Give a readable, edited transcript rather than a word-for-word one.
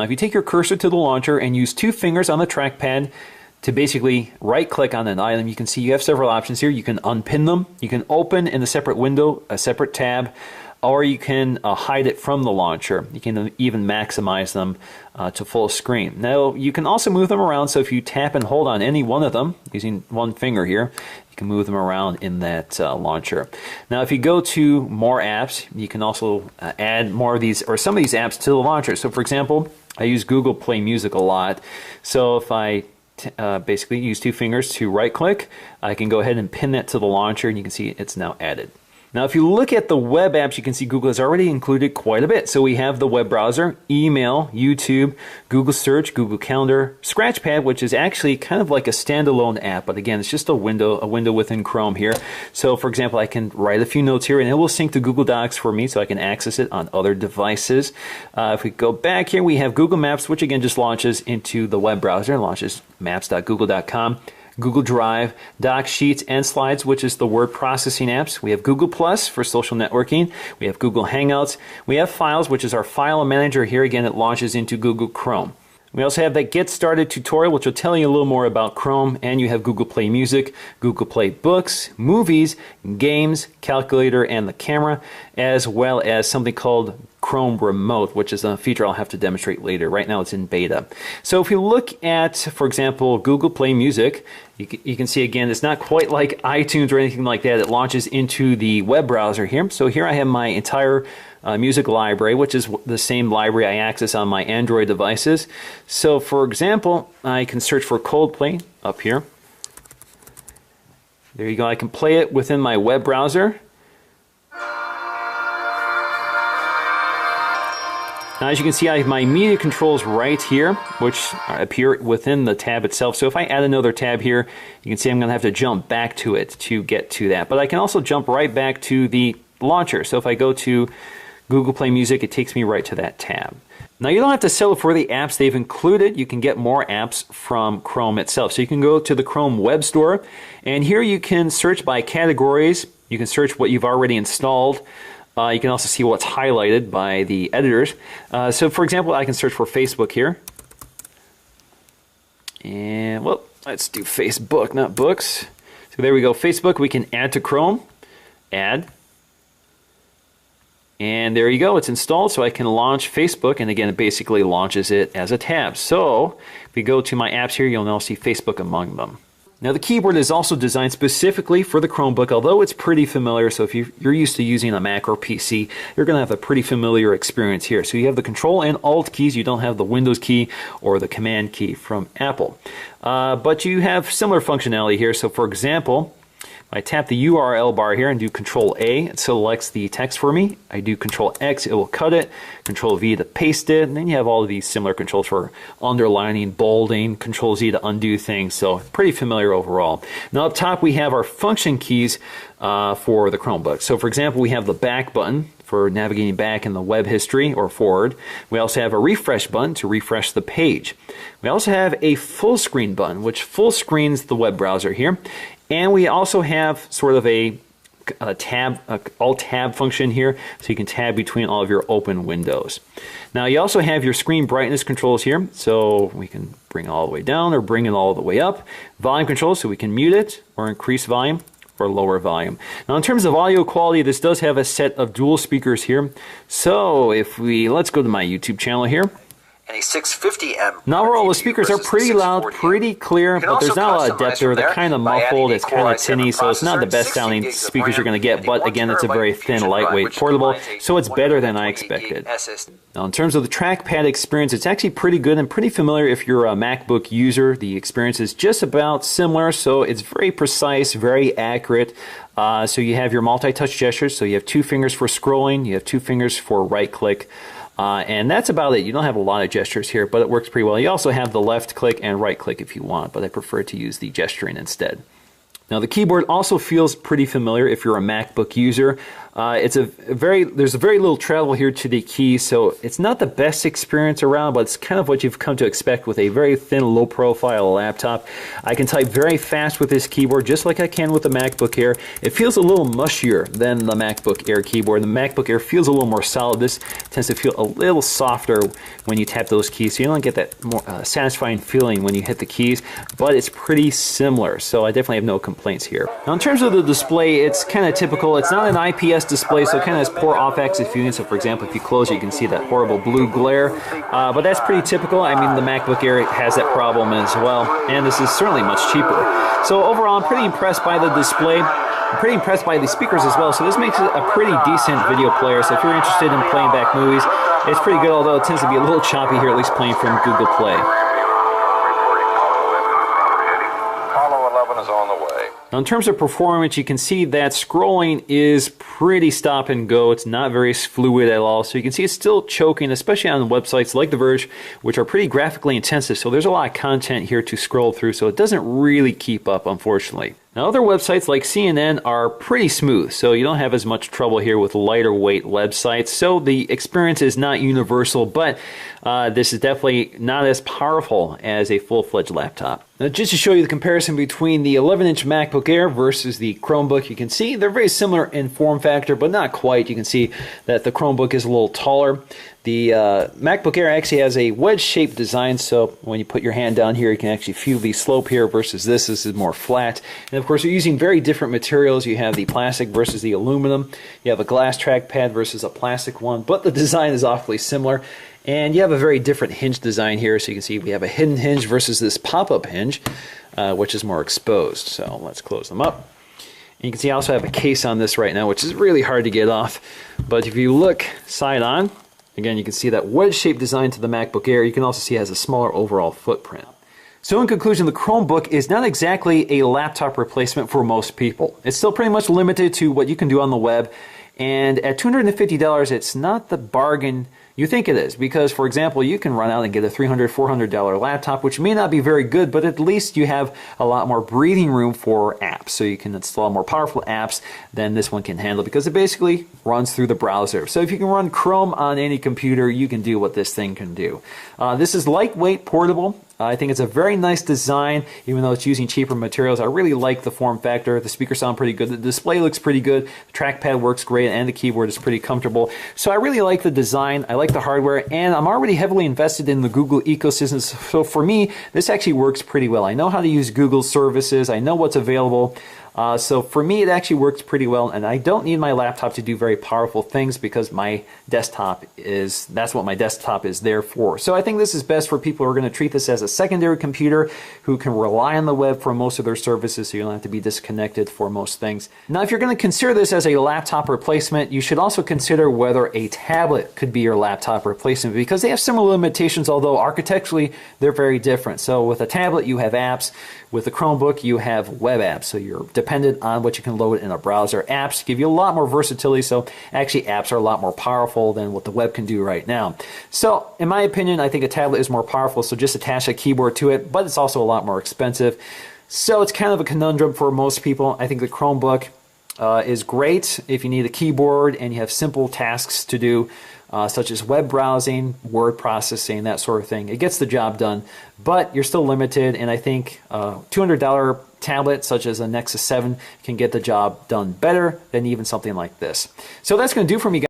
Now, if you take your cursor to the launcher and use 2 fingers on the trackpad to basically right-click on an item, you can see you have several options here. You can unpin them, you can open in a separate window, a separate tab, or you can hide it from the launcher. You can even maximize them to full screen. Now, you can also move them around, so if you tap and hold on any one of them, using 1 finger here, you can move them around in that launcher. Now, if you go to more apps, you can also add more of these, or some of these apps to the launcher. So, for example, I use Google Play Music a lot. So if I basically use 2 fingers to right-click, I can go ahead and pin that to the launcher, and you can see it's now added. Now, if you look at the web apps, you can see Google has already included quite a bit. So we have the web browser, email, YouTube, Google Search, Google Calendar, Scratchpad, which is actually kind of like a standalone app, but again, it's just a window within Chrome here. So, for example, I can write a few notes here, and it will sync to Google Docs for me, so I can access it on other devices. If we go back here, we have Google Maps, which again just launches into the web browser, launches maps.google.com. Google Drive, Docs, Sheets, and Slides, which is the word processing apps. We have Google Plus for social networking. We have Google Hangouts. We have Files, which is our file manager here. Again, it launches into Google Chrome. We also have that Get Started tutorial, which will tell you a little more about Chrome, and you have Google Play Music, Google Play Books, Movies, Games, Calculator, and the camera, as well as something called Chrome Remote, which is a feature I'll have to demonstrate later. Right now it's in beta. So if you look at, for example, Google Play Music, you can see again, it's not quite like iTunes or anything like that. It launches into the web browser here. So here I have my entire music library, which is the same library I access on my Android devices. So for example, I can search for Coldplay up here. There you go. I can play it within my web browser. Now, as you can see, I have my media controls right here, which appear within the tab itself. So if I add another tab here, you can see I'm going to have to jump back to it to get to that. But I can also jump right back to the launcher. So if I go to Google Play Music, it takes me right to that tab. Now, you don't have to settle for the apps they've included. You can get more apps from Chrome itself. So you can go to the Chrome Web Store, and here you can search by categories. You can search what you've already installed. You can also see what's highlighted by the editors. So, for example, I can search for Facebook here. And, well, let's do Facebook, not books. So there we go. Facebook, we can add to Chrome. Add. And there you go. It's installed, so I can launch Facebook. And again, it basically launches it as a tab. So if we go to my apps here, you'll now see Facebook among them. Now, the keyboard is also designed specifically for the Chromebook, although it's pretty familiar. So if you're used to using a Mac or PC, you're going to have a pretty familiar experience here. So you have the Control and Alt keys. You don't have the Windows key or the Command key from Apple. But you have similar functionality here. So for example, I tap the URL bar here and do Control A, it selects the text for me. I do Control X, it will cut it. Control V to paste it. And then you have all of these similar controls for underlining, bolding, Control Z to undo things. So pretty familiar overall. Now up top we have our function keys for the Chromebook. So for example, we have the back button for navigating back in the web history or forward. We also have a refresh button to refresh the page. We also have a full screen button, which full screens the web browser here. And we also have sort of a alt-tab function here, so you can tab between all of your open windows. Now, you also have your screen brightness controls here, so we can bring it all the way down or bring it all the way up. Volume controls, so we can mute it or increase volume or lower volume. Now, in terms of audio quality, this does have a set of dual speakers here. So if let's go to my YouTube channel here. And a 650M. Now overall, the speakers are pretty loud, pretty clear, but there's not a lot of depth there. They're kind of muffled, it's kind of tinny, so it's not the best sounding speakers you're going to get, but again, it's a very thin, lightweight, portable, so it's better than I expected. Now in terms of the trackpad experience, it's actually pretty good and pretty familiar if you're a MacBook user. The experience is just about similar, so it's very precise, very accurate. So you have your multi-touch gestures, so you have 2 fingers for scrolling, you have 2 fingers for right-click. And that's about it. You don't have a lot of gestures here, but it works pretty well. You also have the left click and right click if you want, but I prefer to use the gesturing instead. Now the keyboard also feels pretty familiar if you're a MacBook user. There's a very little travel here to the keys, so it's not the best experience around, but it's kind of what you've come to expect with a very thin, low-profile laptop. I can type very fast with this keyboard, just like I can with the MacBook Air. It feels a little mushier than the MacBook Air keyboard. The MacBook Air feels a little more solid. This tends to feel a little softer when you tap those keys, so you don't get that more satisfying feeling when you hit the keys, but it's pretty similar, so I definitely have no complaints here. Now, in terms of the display, it's kind of typical. It's not an IPS display, so it kind of has poor off-axis viewing. So for example, if you close it, you can see that horrible blue glare, but that's pretty typical. I mean, the MacBook Air has that problem as well, and this is certainly much cheaper. So overall, I'm pretty impressed by the display. I'm pretty impressed by the speakers as well, so this makes it a pretty decent video player. So if you're interested in playing back movies, it's pretty good, although it tends to be a little choppy here, at least playing from Google Play. Now, in terms of performance, you can see that scrolling is pretty stop and go. It's not very fluid at all. So you can see it's still choking, especially on websites like The Verge, which are pretty graphically intensive. So there's a lot of content here to scroll through. So it doesn't really keep up, unfortunately. Now, other websites like CNN are pretty smooth, so you don't have as much trouble here with lighter weight websites. So the experience is not universal, but this is definitely not as powerful as a full-fledged laptop. Now, just to show you the comparison between the 11-inch MacBook Air versus the Chromebook, you can see they're very similar in form factor, but not quite. You can see that the Chromebook is a little taller. The MacBook Air actually has a wedge-shaped design, so when you put your hand down here, you can actually feel the slope here versus this. This is more flat. And of course, you're using very different materials. You have the plastic versus the aluminum. You have a glass trackpad versus a plastic one, but the design is awfully similar. And you have a very different hinge design here. So you can see we have a hidden hinge versus this pop-up hinge, which is more exposed. So let's close them up. And you can see I also have a case on this right now, which is really hard to get off. But if you look side on, again, you can see that wedge-shaped design to the MacBook Air. You can also see it has a smaller overall footprint. So in conclusion, the Chromebook is not exactly a laptop replacement for most people. It's still pretty much limited to what you can do on the web. And at $250, it's not the bargain you think it is, because, for example, you can run out and get a $300, $400 laptop, which may not be very good, but at least you have a lot more breathing room for apps, so you can install more powerful apps than this one can handle, because it basically runs through the browser. So if you can run Chrome on any computer, you can do what this thing can do. This is lightweight, portable. I think it's a very nice design, even though it's using cheaper materials. I really like the form factor. The speakers sound pretty good. The display looks pretty good. The trackpad works great, and the keyboard is pretty comfortable. So I really like the design. I like the hardware, and I'm already heavily invested in the Google ecosystem. So for me, this actually works pretty well. I know how to use Google services. I know what's available. So for me, it actually works pretty well, and I don't need my laptop to do very powerful things because my desktop that's what my desktop is there for. So I think this is best for people who are going to treat this as a secondary computer, who can rely on the web for most of their services, so you don't have to be disconnected for most things. Now, if you're going to consider this as a laptop replacement, you should also consider whether a tablet could be your laptop replacement, because they have similar limitations, although architecturally they're very different. So with a tablet, you have apps. With a Chromebook, you have web apps, so you're dependent on what you can load in a browser. Apps give you a lot more versatility, so actually apps are a lot more powerful than what the web can do right now. So in my opinion, I think a tablet is more powerful, so just attach a keyboard to it, but it's also a lot more expensive. So it's kind of a conundrum for most people. I think the Chromebook is great if you need a keyboard and you have simple tasks to do, such as web browsing, word processing, that sort of thing. It gets the job done, but you're still limited, and I think $200 tablet such as a Nexus 7 can get the job done better than even something like this. So that's going to do for me, guys.